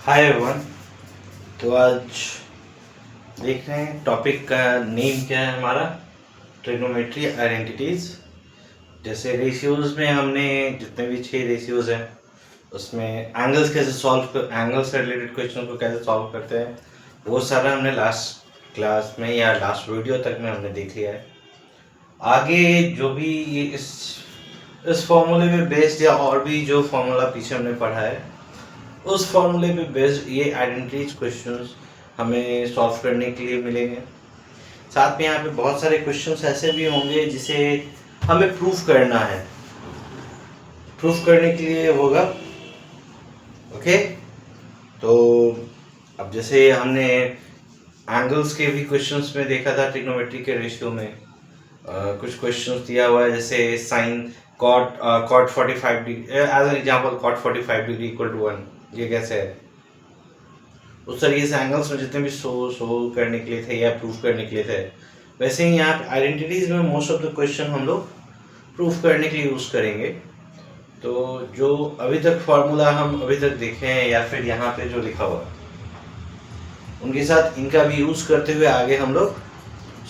Hi everyone. तो आज देख रहे हैं टॉपिक का नेम क्या है हमारा, ट्रिग्नोमेट्री आइडेंटिटीज। जैसे रेशियोज में हमने जितने भी 6 रेशियोज हैं उसमें एंगल्स कैसे एंगल्स से रिलेटेड क्वेश्चन को कैसे सॉल्व करते हैं वो सारा हमने लास्ट क्लास में या लास्ट वीडियो तक में हमने देख लिया है। आगे जो भी ये इस फॉर्मूले पे बेस्ड या और भी जो फॉर्मूला पीछे हमने पढ़ा है उस फॉर्मूले पे बेस्ड ये आइडेंटिटीज क्वेश्चंस हमें सॉल्व करने के लिए मिलेंगे। साथ में यहाँ पे बहुत सारे क्वेश्चंस ऐसे भी होंगे जिसे हमें प्रूफ करना है। प्रूफ करने के लिए होगा ओके। तो अब जैसे हमने एंगल्स के भी क्वेश्चंस में देखा था ट्रिग्नोमेट्री के रेशियो में कुछ क्वेश्चंस दिया हुआ है जैसे sine cot 45 degree as an example cot 45 degree equal to 1, ये कैसे है। उस तरीके से एंगल्स में जितने भी शो करने के लिए थे या प्रूफ करने के लिए थे, वैसे ही यहाँ पे आइडेंटिटीज में मोस्ट ऑफ द क्वेश्चन हम लोग प्रूफ करने के लिए यूज़ करेंगे। तो जो अभी तक फार्मूला हम अभी तक देखे हैं या फिर यहाँ पे जो लिखा हुआ उनके साथ इनका भी यूज़ करते हुए आगे हम लोग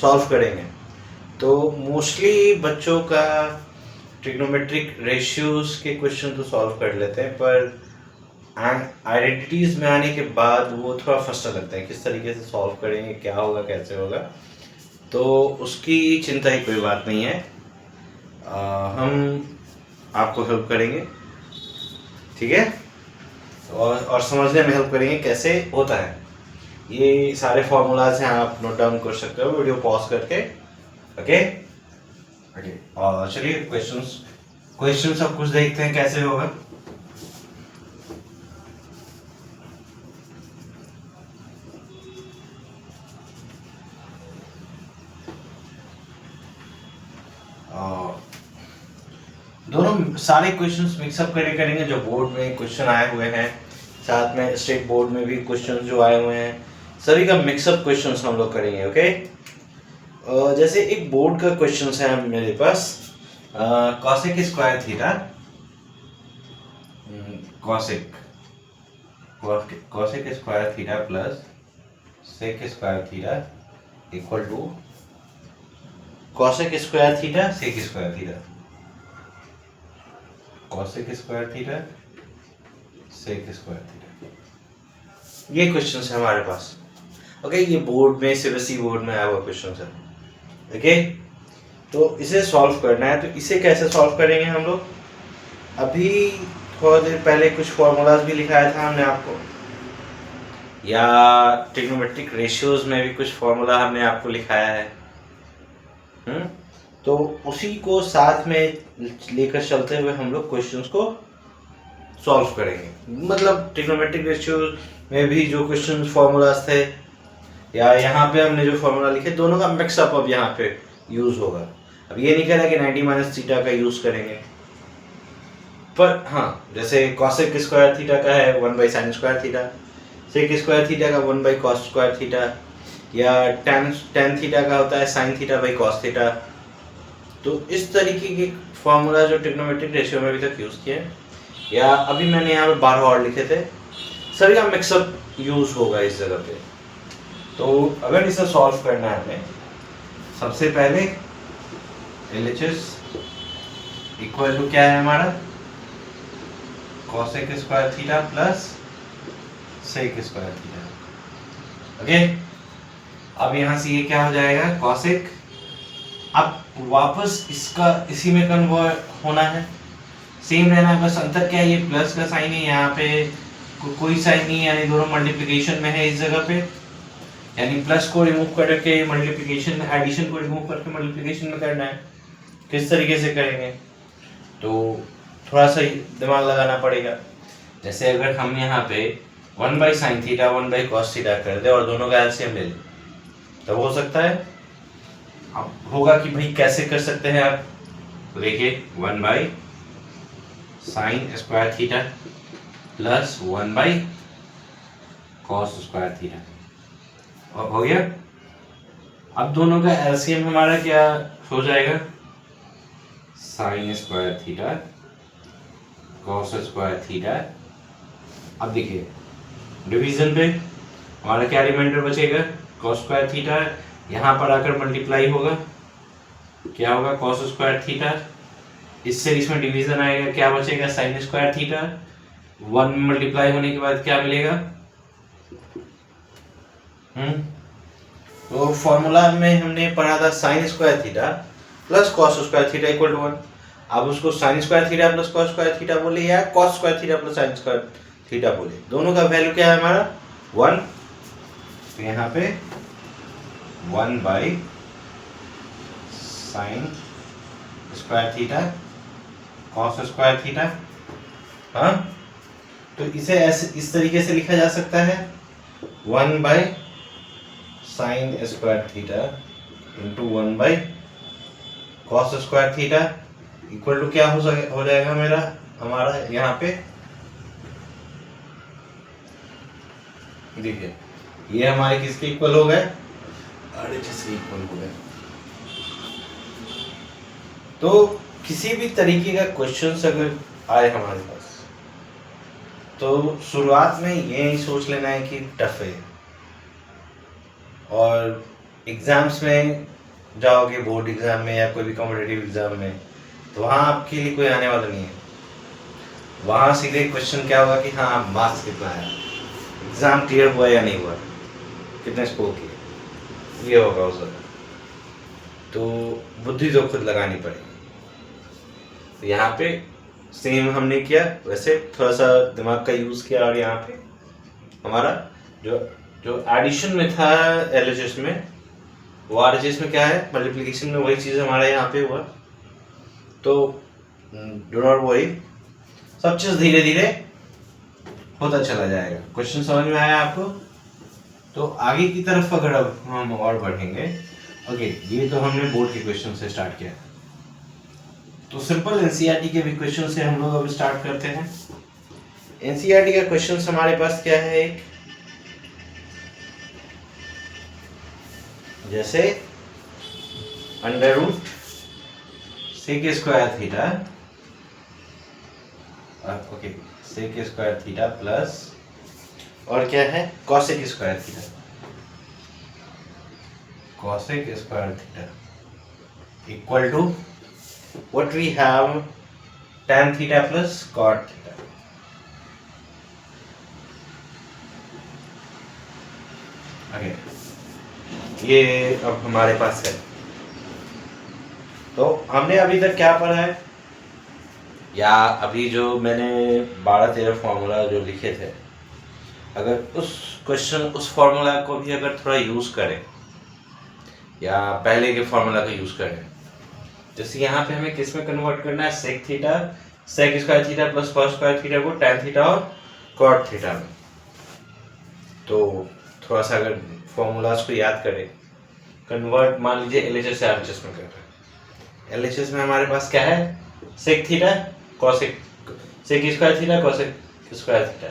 सॉल्व करेंगे। तो मोस्टली बच्चों का ट्रिग्नोमेट्रिक रेशियोज के क्वेश्चन तो सॉल्व कर लेते हैं, पर आइडेंटिटीज में आने के बाद वो थोड़ा फंसने लगता है किस तरीके से सॉल्व करेंगे, क्या होगा, कैसे होगा। तो उसकी चिंता ही कोई बात नहीं है, हम आपको हेल्प करेंगे, ठीक है। और समझने में हेल्प करेंगे कैसे होता है। ये सारे फॉर्मूलाज हैं, आप नोट डाउन कर सकते हो वीडियो पॉज करके। ओके ओके, और चलिए क्वेश्चन सब कुछ देखते हैं कैसे होगा। दोनों सारे क्वेश्चंस मिक्सअप करेंगे जो बोर्ड में क्वेश्चन आए हुए हैं, साथ में स्टेट बोर्ड में भी क्वेश्चंस जो आए हुए हैं, सभी का मिक्सअप क्वेश्चंस हम लोग करेंगे। ओके, जैसे एक बोर्ड का क्वेश्चन है मेरे पास, cosec square theta cosec square theta plus sec square theta equal to cosec square theta sec square theta, cosec square theta sec square theta. ये क्वेश्चन है हमारे पास। ओके, ये बोर्ड में सीबीएसई बोर्ड में आया हुआ क्वेश्चन है। ओके, तो इसे सॉल्व करना है। तो इसे कैसे सॉल्व करेंगे हम लोग, अभी थोड़ा देर पहले कुछ फॉर्मूलाज भी लिखाया था हमने आपको, या ट्रिग्नोमेट्रिक रेशियोज में भी कुछ फॉर्मूला हमने आपको लिखाया है। तो उसी को साथ में लेकर चलते हुए हम लोग क्वेश्चंस को सॉल्व करेंगे। मतलब ट्रिग्नोमेट्रिक रेशियो में भी जो क्वेश्चन फॉर्मूलाज थे या यहाँ पे हमने जो फॉर्मूला लिखे, दोनों का मिक्सअप अब यहाँ पे यूज होगा। अब ये नहीं कह रहा कि 90 माइनस थीटा का यूज करेंगे, पर हाँ, जैसे कॉसेक स्क्वायर थीटा का है 1 by sine square theta, sec square theta का 1 बाई कॉस स्क्वायर थीटा, या टेन थीटा का होता है sine theta by cos theta. तो इस तरीके के फॉर्मूला जो ट्रिग्नोमेट्रिक रेशियो में अभी तक यूज किए, या अभी मैंने यहाँ पे 12 और लिखे थे, सभी का मिक्सअप यूज होगा इस जगह पे। तो अगर इसे सॉल्व करना है हमें, सबसे पहले LHS इक्वल टू क्या है हमारा, cosec square theta plus sec square theta. Okay, अब यहाँ से ये क्या हो जाएगा, कॉसेक। अब वापस इसका इसी में कन्वर्ट होना है, सेम रहना है, बस अंतर क्या है, ये प्लस का साइन है, यहाँ पे कोई साइन नहीं है, यानी दोनों मल्टीप्लिकेशन में है इस जगह पे। यानी प्लस को रिमूव करके मल्टीप्लिकेशन में, एडिशन को रिमूव करके मल्टीप्लिकेशन में करना है। किस तरीके से करेंगे, तो थोड़ा सा दिमाग लगाना पड़ेगा। जैसे अगर हम यहाँ पे 1 by sine theta 1 by cos theta कर दे और दोनों का एलसीएम ले लें, तो हो सकता है। अब होगा कि भाई कैसे कर सकते हैं आप, देखिए 1 by sine square theta plus 1 by cos square theta हो गया। अब दोनों का एलसीएम हमारा क्या हो जाएगा, sign square theta cos square theta. अब देखिए डिवीजन पे हमारा क्या रिमाइंडर बचेगा, cos स्क्वायर थीटा, यहाँ पर आकर मल्टीप्लाई होगा, क्या होगा cos स्क्वायर थीटा, इससे इसमें डिवीजन आएगा, क्या बचेगा sin स्क्वायर थीटा, 1 मल्टीप्लाई होने के बाद क्या मिलेगा, तो फॉर्मूला में हमने पढ़ा था sin square theta plus cos square theta equal to 1। अब उसको sin square theta plus cos square theta बोले या cos square theta plus sin square theta बोले, दोनों का वैल्यू क्या है हमारा 1, तो यहाँ पे 1 by sin square theta cos square theta. हाँ, तो इसे ऐसे इस तरीके से लिखा जा सकता है 1 by sin square theta into 1 by cos square theta equal to क्या हो जाएगा मेरा हमारा यहाँ पे, देखिए ये हमारे किसके इक्वल हो गए, RHS के इक्वल हो गए। तो किसी भी तरीके का क्वेश्चंस अगर आए हमारे पास तो शुरुआत में ये नहीं सोच लेना है कि टफ है, और एग्जाम्स में जाओगे बोर्ड एग्जाम में या कोई भी कॉम्पिटिटिव एग्जाम में तो वहाँ आपके लिए कोई आने वाला नहीं है, वहाँ सीधे क्वेश्चन क्या होगा कि हाँ मार्क्स कितना है, एग्जाम क्लियर हुआ या नहीं हुआ, कितने स्कोर किए, ये होगा उस वक्त। तो बुद्धि तो खुद लगानी पड़ेगी। तो यहाँ पे सेम हमने किया, वैसे थोड़ा सा दिमाग का यूज किया, और यहाँ पे हमारा जो एडिशन में था LHS में, वो RHS में क्या है मल्टीप्लिकेशन में, वही चीज़ हमारा यहाँ पे हुआ। तो डू नॉट वरी, सब चीज़ धीरे धीरे होता चला जाएगा। क्वेश्चन समझ में आया आपको? तो आगे की तरफ अगर अब हम और बढ़ेंगे, ओके ये तो हमने बोर्ड के क्वेश्चन से स्टार्ट किया, तो सिंपल NCERT के भी क्वेश्चन से हम लोग अब स्टार्ट करते हैं। NCERT का क्वेश्चन हमारे पास क्या है, एक जैसे under root sec square theta, okay sec square theta plus और क्या है cosec square theta, cosec square theta equal to what we have tan theta plus cot theta। okay, ये अब हमारे पास है। तो हमने अभी तक क्या पढ़ा है, या अभी जो मैंने 12-13 फॉर्मूला जो लिखे थे, अगर उस क्वेश्चन उस फॉर्मूला को भी अगर थोड़ा यूज करें या पहले के फॉर्मूला का यूज करें, जैसे यहाँ पे हमें किस में कन्वर्ट करना है, sec theta sec square theta plus cos square theta को tan थीटा और कॉट थीटा में। तो थोड़ा सा अगर फॉर्मूलाज को याद करें, कन्वर्ट मान लीजिए LHS से RHS में कर रहे हैं। LHS में हमारे पास क्या है, sec theta cosec sec square theta cosec square theta,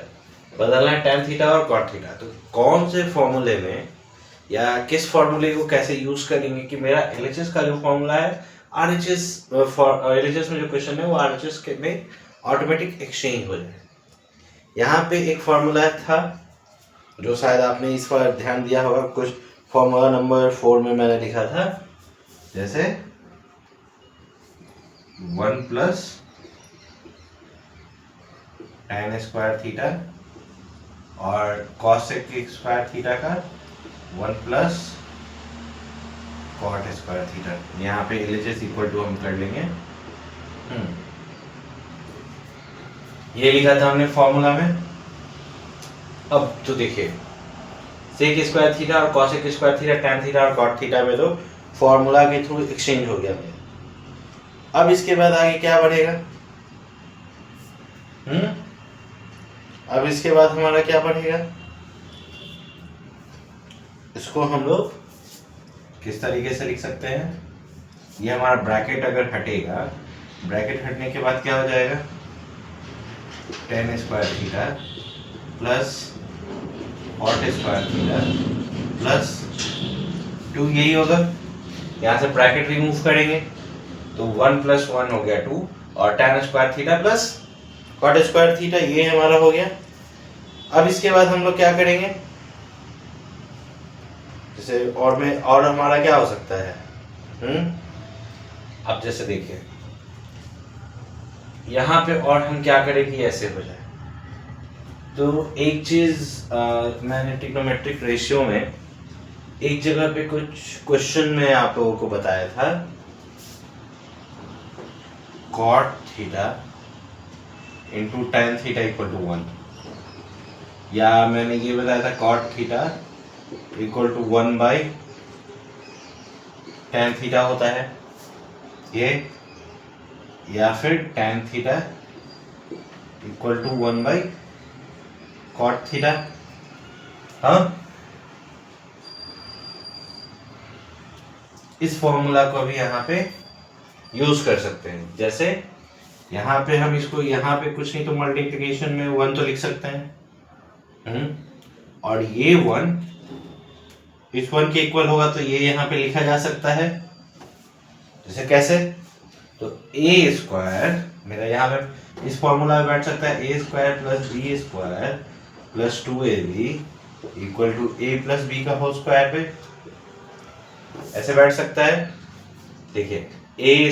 बदलना है tan थीटा और कॉट थीटा। तो कौन से फॉर्मूले में या किस फॉर्मूले को कैसे यूज करेंगे कि मेरा LHS का जो फॉर्मूला है LHS में जो क्वेश्चन है वो RHS के में ऑटोमेटिक एक्सचेंज हो जाए। यहाँ पे एक फॉर्मूला था जो शायद आपने इस पर ध्यान दिया होगा, कुछ फॉर्मूला नंबर 4 में मैंने लिखा था, जैसे 1 प्लस tan स्क्वायर थीटा और कॉसेक स्क्वायर थीटा का 1 प्लस कॉट स्क्वायर थीटा। यहाँ पे LHS इक्वल टू हम कर लेंगे, ये लिखा था हमने फॉर्मूला में। अब तो देखिए सेक स्क्वायर थीटा और cosec square theta tan theta और कॉट थीटा में तो फॉर्मूला के थ्रू एक्सचेंज हो गया। अब इसके बाद आगे क्या बढ़ेगा, अब इसके बाद हमारा क्या बढ़ेगा, इसको हम लोग किस तरीके से लिख सकते हैं, ये हमारा ब्रैकेट अगर हटेगा, ब्रैकेट हटने के बाद क्या हो जाएगा, tan square theta plus cot square theta plus 2, यही होगा। यहाँ से ब्रैकेट रिमूव करेंगे तो 1 प्लस 1 हो गया 2 और tan square theta plus cot square theta, ये हमारा हो गया। अब इसके बाद हम लोग क्या करेंगे, जैसे और हमारा क्या हो सकता है। अब जैसे देखिए यहाँ पे और हम क्या करें कि ऐसे हो जाए। तो एक चीज मैंने ट्रिग्नोमेट्रिक रेशियो में एक जगह पे कुछ क्वेश्चन में आप लोगों को बताया था, cot theta into tan theta equal to 1, या मैंने ये बताया था cot theta equal to 1 by tan theta होता है ये, या फिर tan theta equal to 1 by cot theta. हाँ, इस फॉर्मूला को भी यहाँ पे यूज कर सकते हैं। जैसे यहाँ पे हम इसको यहाँ पे कुछ नहीं तो मल्टीप्लिकेशन में 1 तो लिख सकते हैं, और ये 1 इस 1 के इक्वल होगा तो ये यहाँ पे लिखा जा सकता है। जैसे कैसे, तो a स्क्वायर मेरा यहाँ पे इस फॉर्मूला में बैठ सकता है, a square plus B square plus 2ab equal to a plus B का होल स्क्वायर पे ऐसे बैठ सकता है। देखिए a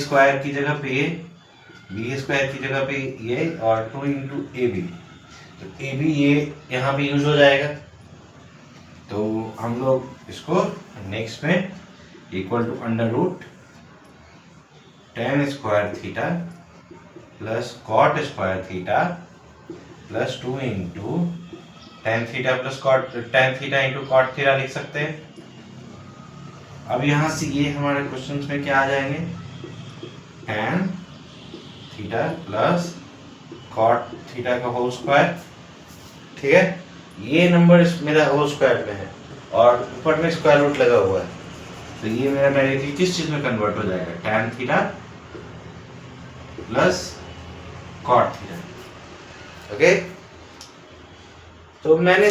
स्क्वायर की जगह पे b स्क्वायर की जगह पे ये, और 2 इंटू ए बी, तो ए बी ये यहाँ पे यूज हो जाएगा। तो हम लोग इसको नेक्स्ट में equal to under root tan square theta plus cot square theta plus 2 into tan theta plus tan theta into cot theta लिख सकते हैं। अब यहाँ से ये हमारे क्वेश्चंस में क्या आ जाएंगे, tan theta plus cot theta का होल स्क्वायर, ठीक है। ये नंबर मेरा होल स्क्वायर में है और ऊपर में स्क्वायर रूट लगा हुआ है, तो ये मेरा डायरेक्टली किस चीज में कन्वर्ट हो जाएगा, tan theta plus cot theta. Okay, तो मैंने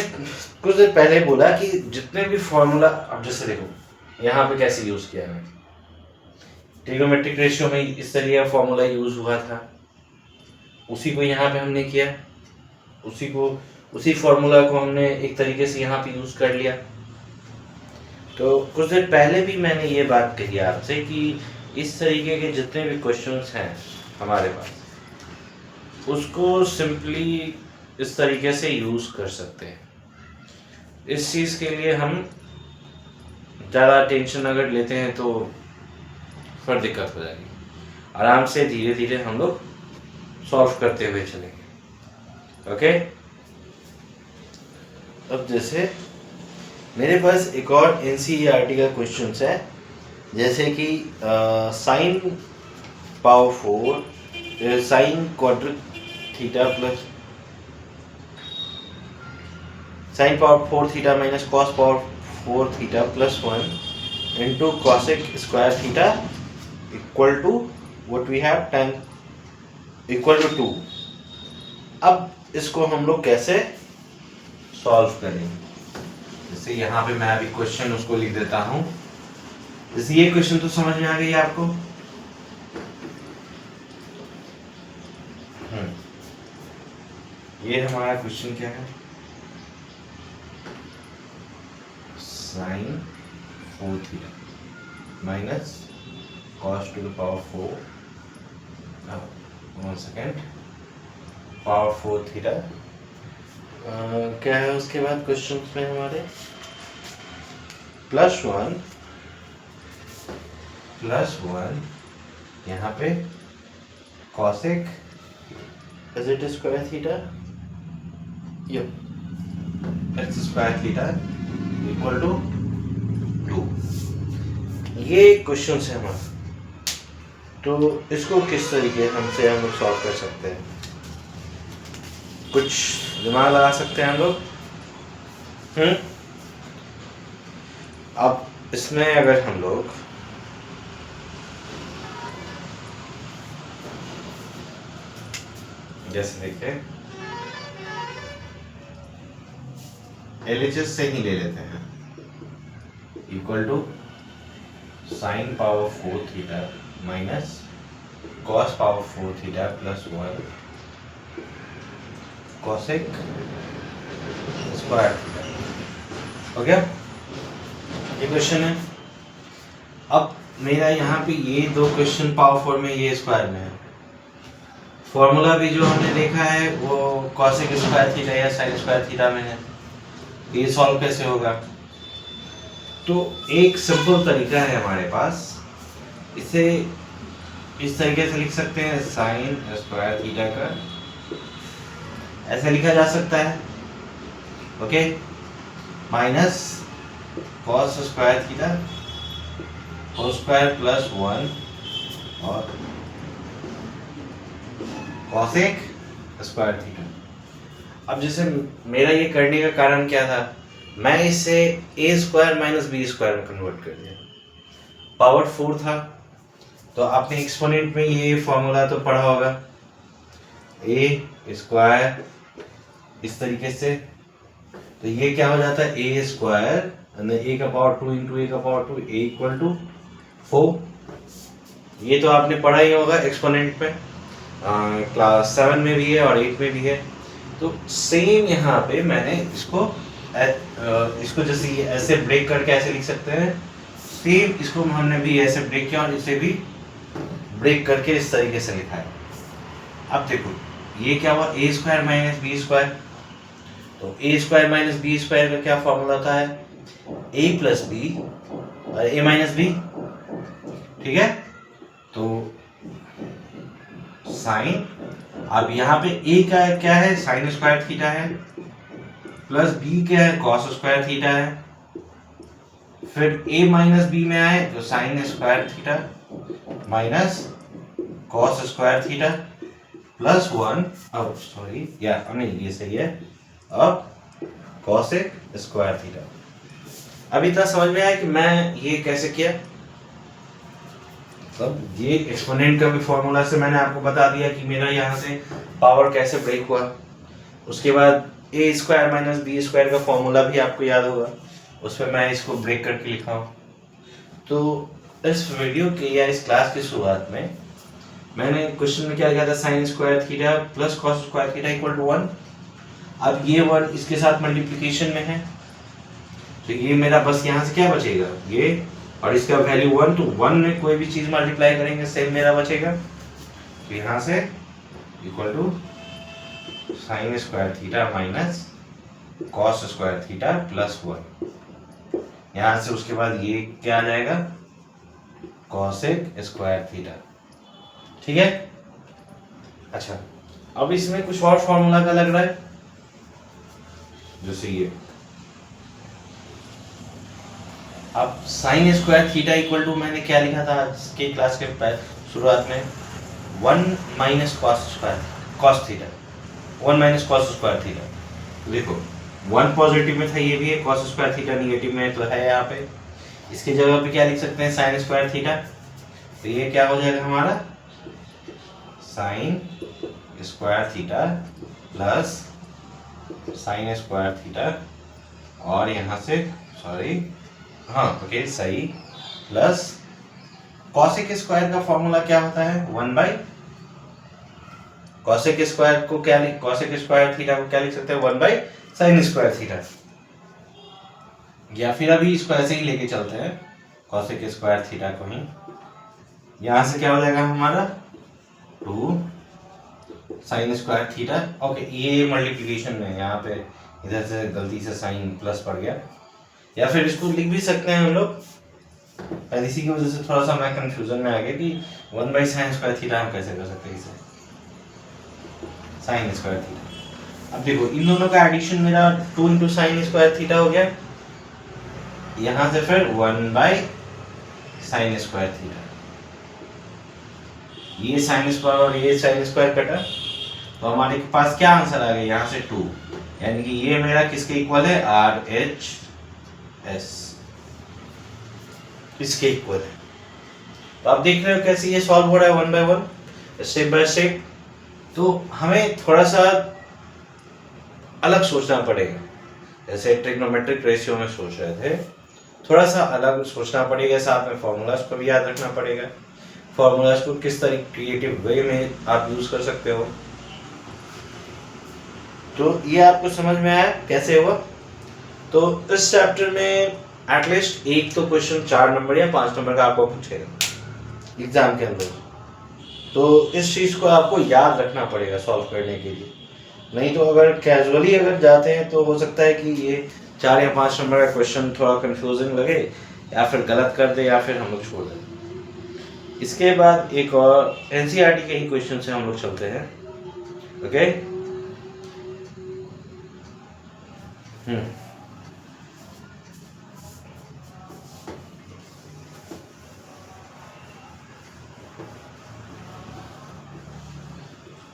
कुछ देर पहले बोला कि जितने भी फॉर्मूला, अब जैसे देखो यहाँ पे कैसे यूज किया है, ट्रिग्नोमेट्रिक रेशियो में इस तरीके का फॉर्मूला यूज हुआ था, उसी को यहाँ पे हमने किया, उसी फॉर्मूला को हमने एक तरीके से यहाँ पे यूज कर लिया। तो कुछ देर पहले भी मैंने ये बात कही आपसे कि इस तरीके के जितने भी क्वेश्चंस हैं हमारे पास, उसको सिंपली इस तरीके से यूज कर सकते हैं। इस चीज के लिए हम ज़्यादा टेंशन अगर लेते हैं तो फिर दिक्कत हो जाएगी। आराम से धीरे धीरे हम लोग सॉल्व करते हुए चलेंगे। ओके, अब जैसे मेरे पास एक और एनसीईआरटी का क्वेश्चन है, जैसे कि sine power 4 sine quadric theta plus sine power 4 theta minus cos power 4 theta plus 1 into cosec square theta equal to what we have tan equal to 2। अब इसको हम लोग कैसे सॉल्व करेंगे, जैसे यहाँ पे मैं अभी क्वेश्चन उसको लिख देता हूँ। जैसे ये क्वेश्चन तो समझ में आ गई आपको, ये हमारा क्वेश्चन क्या है, sine 4 theta minus cos to the power 4 1 second power 4 theta. क्या है उसके बाद क्वेश्चन में हमारे प्लस 1 यहाँ पे cosec is square theta X square theta equal to 2। ये क्वेश्चन है हमारा, तो इसको किस तरीके हमसे हम लोग सॉल्व कर सकते हैं, कुछ दिमाग लगा सकते हैं हम लोग। अब इसमें अगर हम लोग जैसे देखें LHS से ही ले लेते हैं, equal to sine power 4 theta minus cos power 4 theta plus 1 cosec square theta. हो गया, ये क्वेश्चन है। अब मेरा यहाँ पे ये दो क्वेश्चन पावर 4 में, ये स्क्वायर में है। फॉर्मूला भी जो हमने देखा है वो कॉसेक स्क्वायर थीटा या साइन स्क्वायर थीटा में है। ये सॉल्व कैसे होगा? तो एक सिंपल तरीका है हमारे पास, इसे इस तरीके से लिख सकते हैं, साइन स्क्वायर थीटा का ऐसे लिखा जा सकता है, okay, minus cos square theta whole square plus 1 और कॉसेक स्क्वायर थीटा। अब जैसे मेरा ये करने का कारण क्या था, मैं इसे ए स्क्वायर माइनस बी स्क्वायर में कन्वर्ट कर दिया। पावर 4 था तो आपने एक्सपोनेंट में ये फॉर्मूला तो पढ़ा होगा, ए स्क्वायर इस तरीके से, तो ये क्या हो जाता है, ए स्क्वायर ए का पावर 2 इंटू ए का पावर 2, ए इक्वल टू 4। ये तो आपने पढ़ा ही होगा एक्सपोनेंट में, क्लास 7 में भी है और 8 में भी है। तो सेम यहाँ पे मैंने इसको जैसे ये ऐसे ब्रेक करके ऐसे लिख सकते हैं, सेम इसको हमने भी ऐसे ब्रेक किया और इसे भी ब्रेक करके इस तरीके से लिखा है। अब देखो ये क्या हुआ, ए स्क्वायर माइनस बी स्क्वायर, तो ए स्क्वायर माइनस बी स्क्वायर का क्या फॉर्मूला होता है, ए प्लस बी और ए माइनस बी, ठीक है। तो साइन, अब यहाँ पे ए का क्या है, साइन स्क्वायर थीटा है, प्लस बी क्या है, कॉस स्क्वायर थीटा है, फिर ए माइनस बी में आए तो sign square theta minus cos square theta plus 1, अब सॉरी या नहीं ये सही है, अब कॉसेक स्क्वायर थीटा। अब इतना समझ में आया कि मैं ये कैसे किया। सब ये एक्सपोनेंट का भी फॉर्मूला से मैंने आपको बता दिया कि मेरा यहाँ से पावर कैसे ब्रेक हुआ। उसके बाद ए स्क्वायर माइनस बी स्क्वायर का फॉर्मूला भी आपको याद होगा, उस पर मैं इसको ब्रेक करके लिखा हूँ। तो इस वीडियो के या इस क्लास की शुरुआत में मैंने क्वेश्चन में क्या लिखा था, sine square theta plus cos square theta equal to 1। अब ये 1 इसके साथ मल्टीप्लिकेशन में है, तो ये मेरा बस यहाँ से क्या बचेगा, ये और इसका वैल्यू 1, तो 1 में कोई भी चीज मल्टीप्लाई करेंगे सेम मेरा बचेगा, तो यहाँ से equal to sine square theta minus cos square theta plus 1। यहाँ से उसके बाद ये क्या आ जाएगा, कॉसेक स्क्वायर थीटा, ठीक है। अच्छा, अब इसमें कुछ और फॉर्मूला का लग रहा है, जैसे ये अब sine square theta equal to मैंने क्या लिखा था आज के क्लास के शुरुआत में, 1 minus cos theta, 1 minus cos square theta. देखो 1 पॉजिटिव में था, ये भी है, कॉस स्क्वायर थीटा निगेटिव में तो है यहाँ पे, इसकी जगह पे क्या लिख सकते हैं, साइन स्क्वायर थीटा, तो ये क्या हो जाएगा हमारा, sign square theta plus sign square theta, और यहाँ से सॉरी हाँ ओके सही, प्लस कॉसेक स्क्वायर का फॉर्मूला क्या होता है, 1 बाई कॉसेक स्क्वायर को क्या लिख, कॉसेक स्क्वायर थीटा को क्या लिख सकते हैं, 1 बाई साइन स्क्वायर थीटा, या फिर अभी इसको ऐसे ही लेके चलते हैं कॉसेक स्क्वायर थीटा को ही, यहां से क्या हो जाएगा हमारा 2 साइन स्क्वायर थीटा। ओके ये मल्टीप्लिकेशन में यहाँ पे इधर से गलती से साइन प्लस पड़ गया, या फिर इसको लिख भी सकते हैं हम लोग, इसी की वजह से थोड़ा सा मैं कंफ्यूजन में आ गया कि 1 बाई साइन स्क्वायर थीटा हम कैसे कर सकते हैं, इसे साइन स्क्वायर थीटा। अब देखो इन दोनों का एडिशन मेरा 2 इंटू साइन स्क्वायर थीटा हो गया, यहाँ से फिर 1 बाई साइन स्क्वायर थीटा, ये साइन स्क्वायर और ये साइन स्क्वायर कटा, तो हमारे पास क्या आंसर आ गया, यहाँ से 2, यानी कि ये मेरा किसके इक्वल है, RHS, इसके इक्वल है। तो आप देख रहे हो कैसे ये सॉल्व हो रहा है 1 बाय 1 स्टेप बाय स्टेप। तो हमें थोड़ा सा अलग सोचना पड़ेगा, जैसे ट्रिग्नोमेट्रिक रेशियो में सोच रहे थे, थोड़ा सा अलग सोचना पड़ेगा, साथ में फॉर्मूलाज को भी याद रखना पड़ेगा, फॉर्मूलाज को किस तरह क्रिएटिव वे में आप यूज कर सकते हो। तो ये आपको समझ में आया कैसे हुआ। तो इस चैप्टर में एटलीस्ट एक तो क्वेश्चन 4 नंबर या 5 नंबर का आपको पूछेगा एग्जाम के अंदर। तो इस चीज को आपको याद रखना पड़ेगा सॉल्व करने के लिए। नहीं तो अगर कैजुअली अगर जाते हैं तो हो सकता है कि ये 4 या 5 नंबर का क्वेश्चन थोड़ा कंफ्यूजिंग लगे, या फिर गलत कर दे, या फिर हम लोग छोड़ दें। इसके बाद एक और एनसीईआरटी के ही क्वेश्चन से हम लोग चलते हैं। ओके।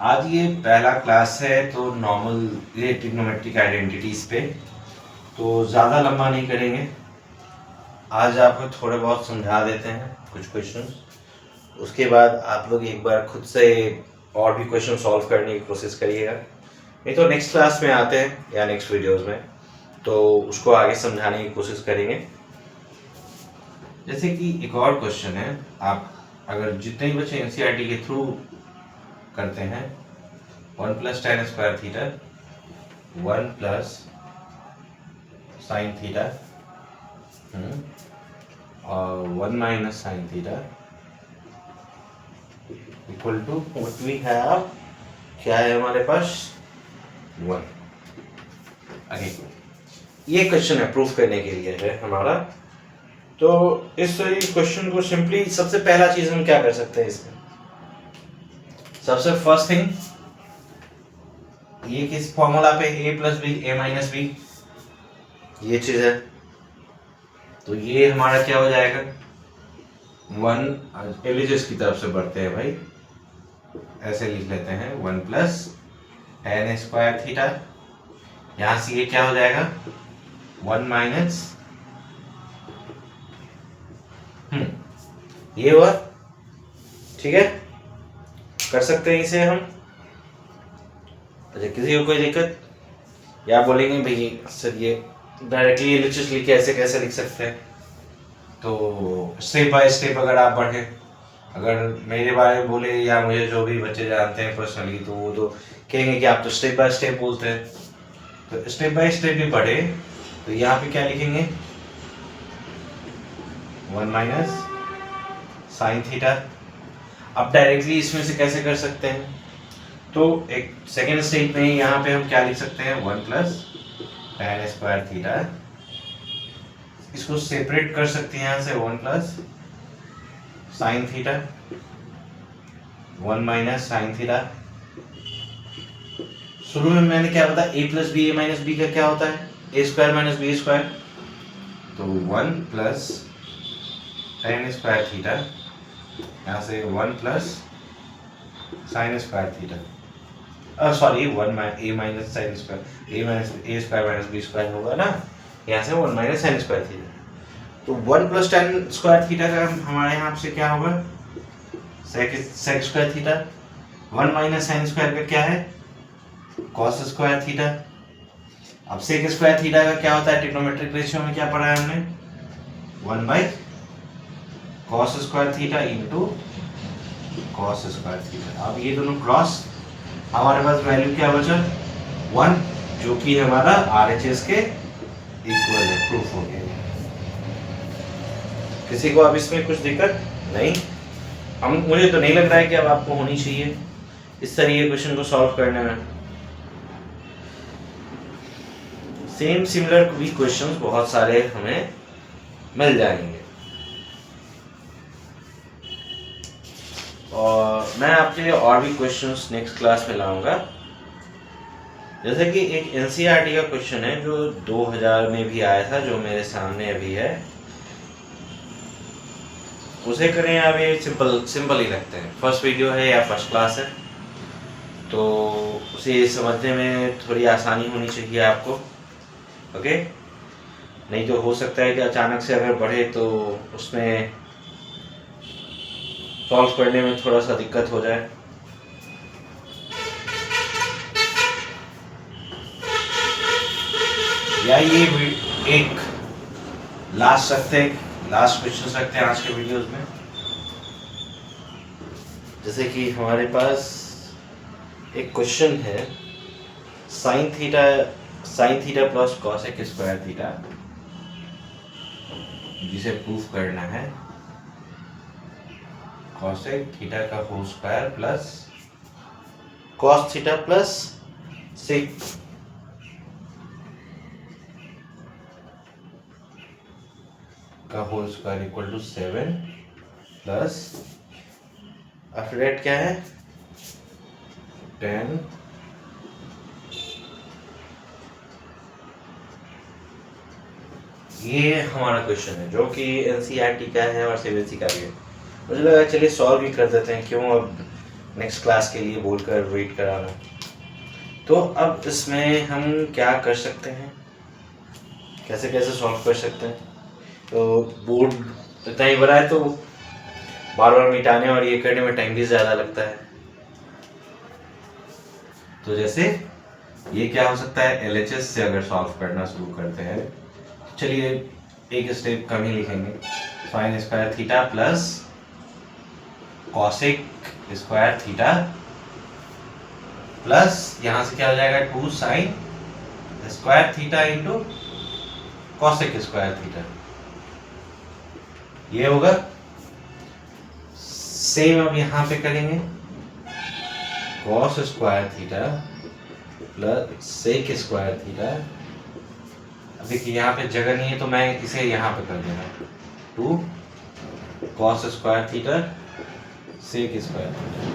आज ये पहला क्लास है तो नॉर्मल ये ट्रिग्नोमेट्रिक आइडेंटिटीज पे, तो ज़्यादा लंबा नहीं करेंगे। आज आपको थोड़े बहुत समझा देते हैं कुछ क्वेश्चन, उसके बाद आप लोग एक बार खुद से और भी क्वेश्चन सॉल्व करने की कोशिश करिएगा। नहीं तो नेक्स्ट क्लास में आते हैं या नेक्स्ट वीडियोस में तो उसको आगे समझाने की कोशिश करेंगे। जैसे कि एक और क्वेश्चन है, आप अगर जितने ही बच्चे एनसीईआरटी के थ्रू करते हैं 1 + tan square theta 1 + sin theta और 1 - sin theta equal to what we have, क्या है हमारे पास 1। अगेन ये क्वेश्चन है प्रूफ करने के लिए है हमारा। तो इस क्वेश्चन को सिंपली सबसे पहला चीज हम क्या कर सकते हैं इसमें, सबसे फर्स्ट थिंग ये किस फॉर्मूला पे a + b a - b ये चीज है, तो ये हमारा क्या हो जाएगा 1 एलिजेस की तरफ से बढ़ते हैं भाई, ऐसे लिख लेते हैं 1 + tan स्क्वायर थीटा, यहां से ये क्या हो जाएगा 1 - ये हुआ। ठीक है, कर सकते हैं इसे हम। अच्छा, किसी को कोई दिक्कत, या बोलेंगे भाई सर ये डायरेक्टली एलएचएस लिख के ऐसे कैसे लिख सकते हैं, तो स्टेप बाय स्टेप अगर आप बढ़े, अगर मेरे बारे में बोले या मुझे जो भी बच्चे जानते हैं पर्सनली तो वो तो कहेंगे कि आप तो स्टेप बाय स्टेप बोलते हैं। तो स्टेप बाय स्टेप भी बढ़े तो यहाँ पे क्या लिखेंगे 1 - sin थीटा। अब डायरेक्टली इसमें से कैसे कर सकते हैं, तो एक सेकेंड स्टेप में यहाँ पे हम क्या लिख सकते हैं 1 + tan स्क्वायर थीटा, इसको सेपरेट कर सकते हैं यहाँ से 1 + sin थीटा 1 - sin थीटा। शुरू में मैंने क्या बताया a + b a - b का क्या होता है a² - b², तो 1 + tan स्क्वायर थीटा, यहाँ से 1 + sin square theta, sorry 1 a - sin square a² - b² होगा ना, यहाँ से 1 - sin स्क्वायर थीटा। तो 1 + tan स्क्वायर थीटा का हमारे यहाँ से क्या होगा sec square theta, 1 - sin square का क्या है cos स्क्वायर थीटा। अब sec स्क्वायर थीटा का क्या होता है, ट्रिग्नोमेट्रिक रेशियो में क्या पढ़ा है हमने 1/cos square theta * cos square theta. अब ये दोनों क्रॉस, हमारे पास वैल्यू क्या बचा 1, जो कि हमारा RHS के इक्वल है, प्रूफ हो गया। किसी को अब इसमें कुछ दिक्कत नहीं, मुझे तो नहीं लग रहा है कि अब आपको होनी चाहिए इस तरह के क्वेश्चन को सॉल्व करने में। सेम सिमिलर भी क्वेश्चंस बहुत सारे हमें मिल जाएंगे, और मैं आपके लिए और भी क्वेश्चंस नेक्स्ट क्लास में लाऊंगा। जैसे कि एक एनसीईआरटी का क्वेश्चन है जो 2000 में भी आया था, जो मेरे सामने अभी है, उसे करें। अब ये सिंपल ही रखते हैं, फर्स्ट वीडियो है या फर्स्ट क्लास है, तो उसे समझने में थोड़ी आसानी होनी चाहिए आपको। ओके, नहीं तो हो सकता है कि अचानक से अगर बढ़े तो उसमें सॉल्व करने में थोड़ा सा दिक्कत हो जाए। या ये एक लास्ट क्वेश्चन रखते हैं आज के वीडियोस में। जैसे कि हमारे पास एक क्वेश्चन है sin theta sine theta plus cosec square theta, जिसे प्रूफ करना है कॉसेक थीटा का whole square plus cos theta plus sec का whole square equal to 7 plus after that क्या है 10 ये हमारा क्वेश्चन है जो कि एनसीईआरटी का है और सीबीएसई का भी है। मुझे लगा चलिए सॉल्व ही कर देते हैं, क्यों अब नेक्स्ट क्लास के लिए बोलकर वेट कराना। तो अब इसमें हम क्या कर सकते हैं, कैसे कैसे सॉल्व कर सकते हैं। तो बोर्ड इतना ही बड़ा है तो बार बार मिटाने और ये करने में टाइम भी ज़्यादा लगता है। तो जैसे ये क्या हो सकता है, एलएचएस से अगर सॉल्व करना शुरू करते हैं, चलिए एक स्टेप कम ही लिखेंगे। Sine square theta plus cosec square theta plus यहां से क्या हो जाएगा 2 sine square theta into cosec square theta, ये होगा। सेम अब यहां पे करेंगे cos square theta plus sec square theta. अब देखिए यहाँ पे जगह नहीं है तो मैं इसे यहाँ पे कर दूंगा 2 cos square theta sec square theta.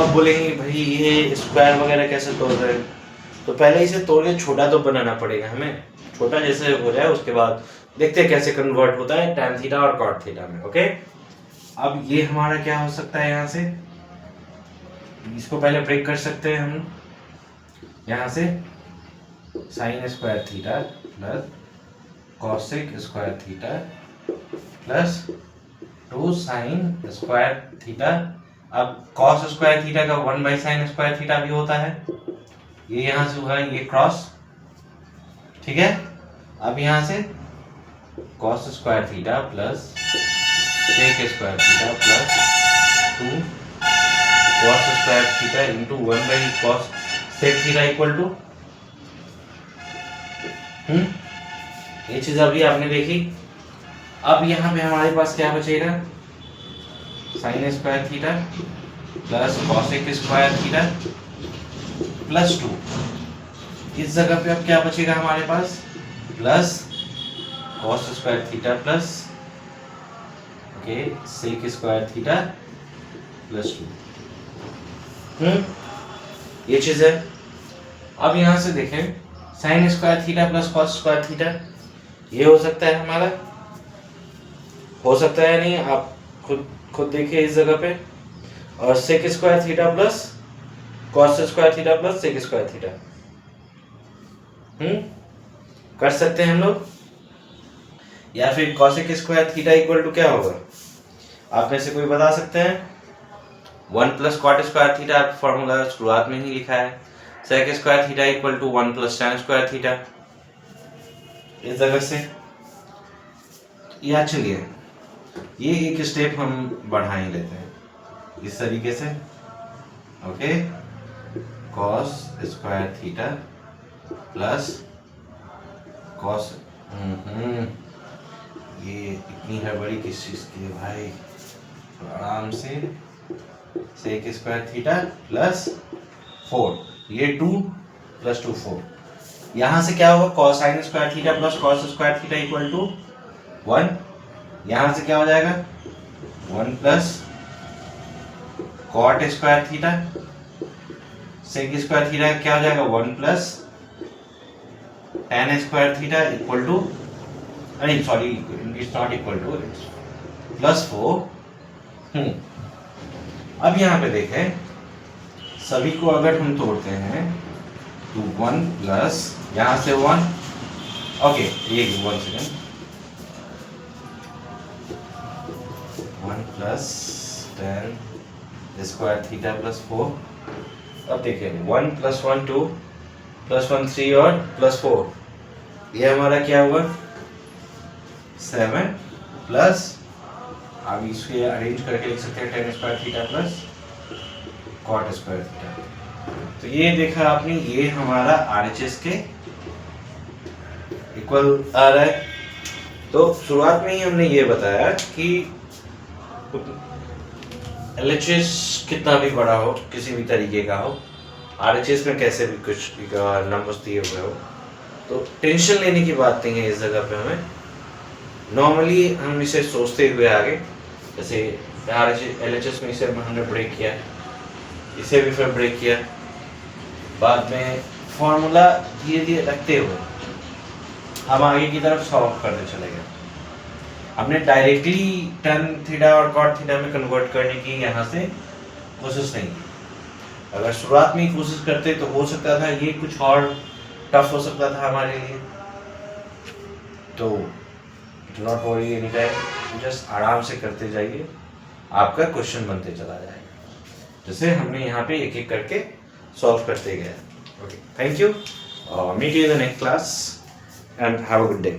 अब बोलेंगे भाई ये स्क्वायर वगैरह कैसे तोड़ रहे हैं, तो पहले इसे तोड़ के छोटा तो बनाना पड़ेगा हमें। छोटा जैसे हो जाए उसके बाद देखते हैं कैसे कन्वर्ट होता है tan थीटा और cot थीटा में। ओके, अब ये हमारा क्या हो सकता है, यहाँ से इसको पहले ब्रेक कर सकते हैं हम। यहाँ से sign square theta plus cosec square theta plus 2 sine square theta. अब कॉस स्क्वायर थीटा का 1 बाई साइन स्क्वायर थीटा भी होता है, ये यहाँ से हुआ ये क्रॉस, ठीक है। अब यहाँ से cos square theta plus sec square theta plus 2 cos square theta into 1 by cos sec theta equal to ये चीज अभी आपने देखी। अब यहाँ पे हमारे पास क्या बचेगा, sine square theta plus cosec square theta plus 2। इस जगह पे अब क्या बचेगा हमारे पास, plus cos square theta plus okay sec square theta plus 2। ये चीज है। अब यहाँ से देखें sine square theta plus cos square theta, ये हो सकता है हमारा, हो सकता है नहीं, आप खुद देखिए इस जगह पे। और sec square theta plus cos square theta plus sec square theta कर सकते हैं हम लोग। या फिर cosec square theta equal to क्या होगा, आप में से कोई बता सकते हैं। 1 plus cot square theta formula शुरुआत में ही लिखा है। Sec square theta equal to 1 plus tan square theta, इस जगह से। या चलिए ये एक स्टेप हम बढ़ा ही लेते हैं इस तरीके से। Okay, cos square theta plus cos ये इतनी गड़बड़ी किस चीज की है भाई, तो आराम से सेक स्क्वायर थीटा प्लस 4, ये 2 प्लस 2 4। यहाँ से क्या होगा, cos sine square theta plus cos square theta equal to 1। यहाँ से क्या हो जाएगा 1 plus cot square theta, sec square theta क्या हो जाएगा 1 plus tan square theta equal to, अरे sorry it's not equal to, it's plus 4। अब यहाँ पे देखें सभी को अगर हम तोड़ते हैं तो 1 प्लस यहाँ से 1, ओके ये 1 second, 1 plus tan square theta plus 4। अब देखिए 1 प्लस 1 2 प्लस 1 3 और प्लस 4, ये हमारा क्या हुआ 7 प्लस, अब इसको अरेंज करके लिख सकते हैं tan square theta plus cot square theta. तो ये देखा आपने, ये हमारा RHS के इक्वल आ रहा है। तो शुरुआत में ही हमने ये बताया कि LHS कितना भी बड़ा हो, किसी भी तरीके का हो, RHS में कैसे भी कुछ नंबर्स दिए हुए हो, तो टेंशन लेने की बात नहीं है इस जगह पे। हमें नॉर्मली हम इसे सोचते हुए आगे, जैसे LHS में इसे हमने ब्रेक किया, इसे भी फिर ब्रेक किया, बाद में फॉर्मूला धीरे धीरे रखते हुए हम आगे की तरफ सॉल्व करते चले गए। हमने डायरेक्टली tan थीटा और cot थीटा में कन्वर्ट करने की यहाँ से कोशिश नहीं की। अगर शुरुआत में ही कोशिश करते तो हो सकता था ये कुछ और टफ हो सकता था हमारे लिए। तो do not worry any time, just आराम से करते जाइए, आपका क्वेश्चन बनते चला जाएगा, जैसे हमने यहाँ पे एक एक करके सॉल्व करते गए। Okay, thank you, meet you in the next class and have a good day.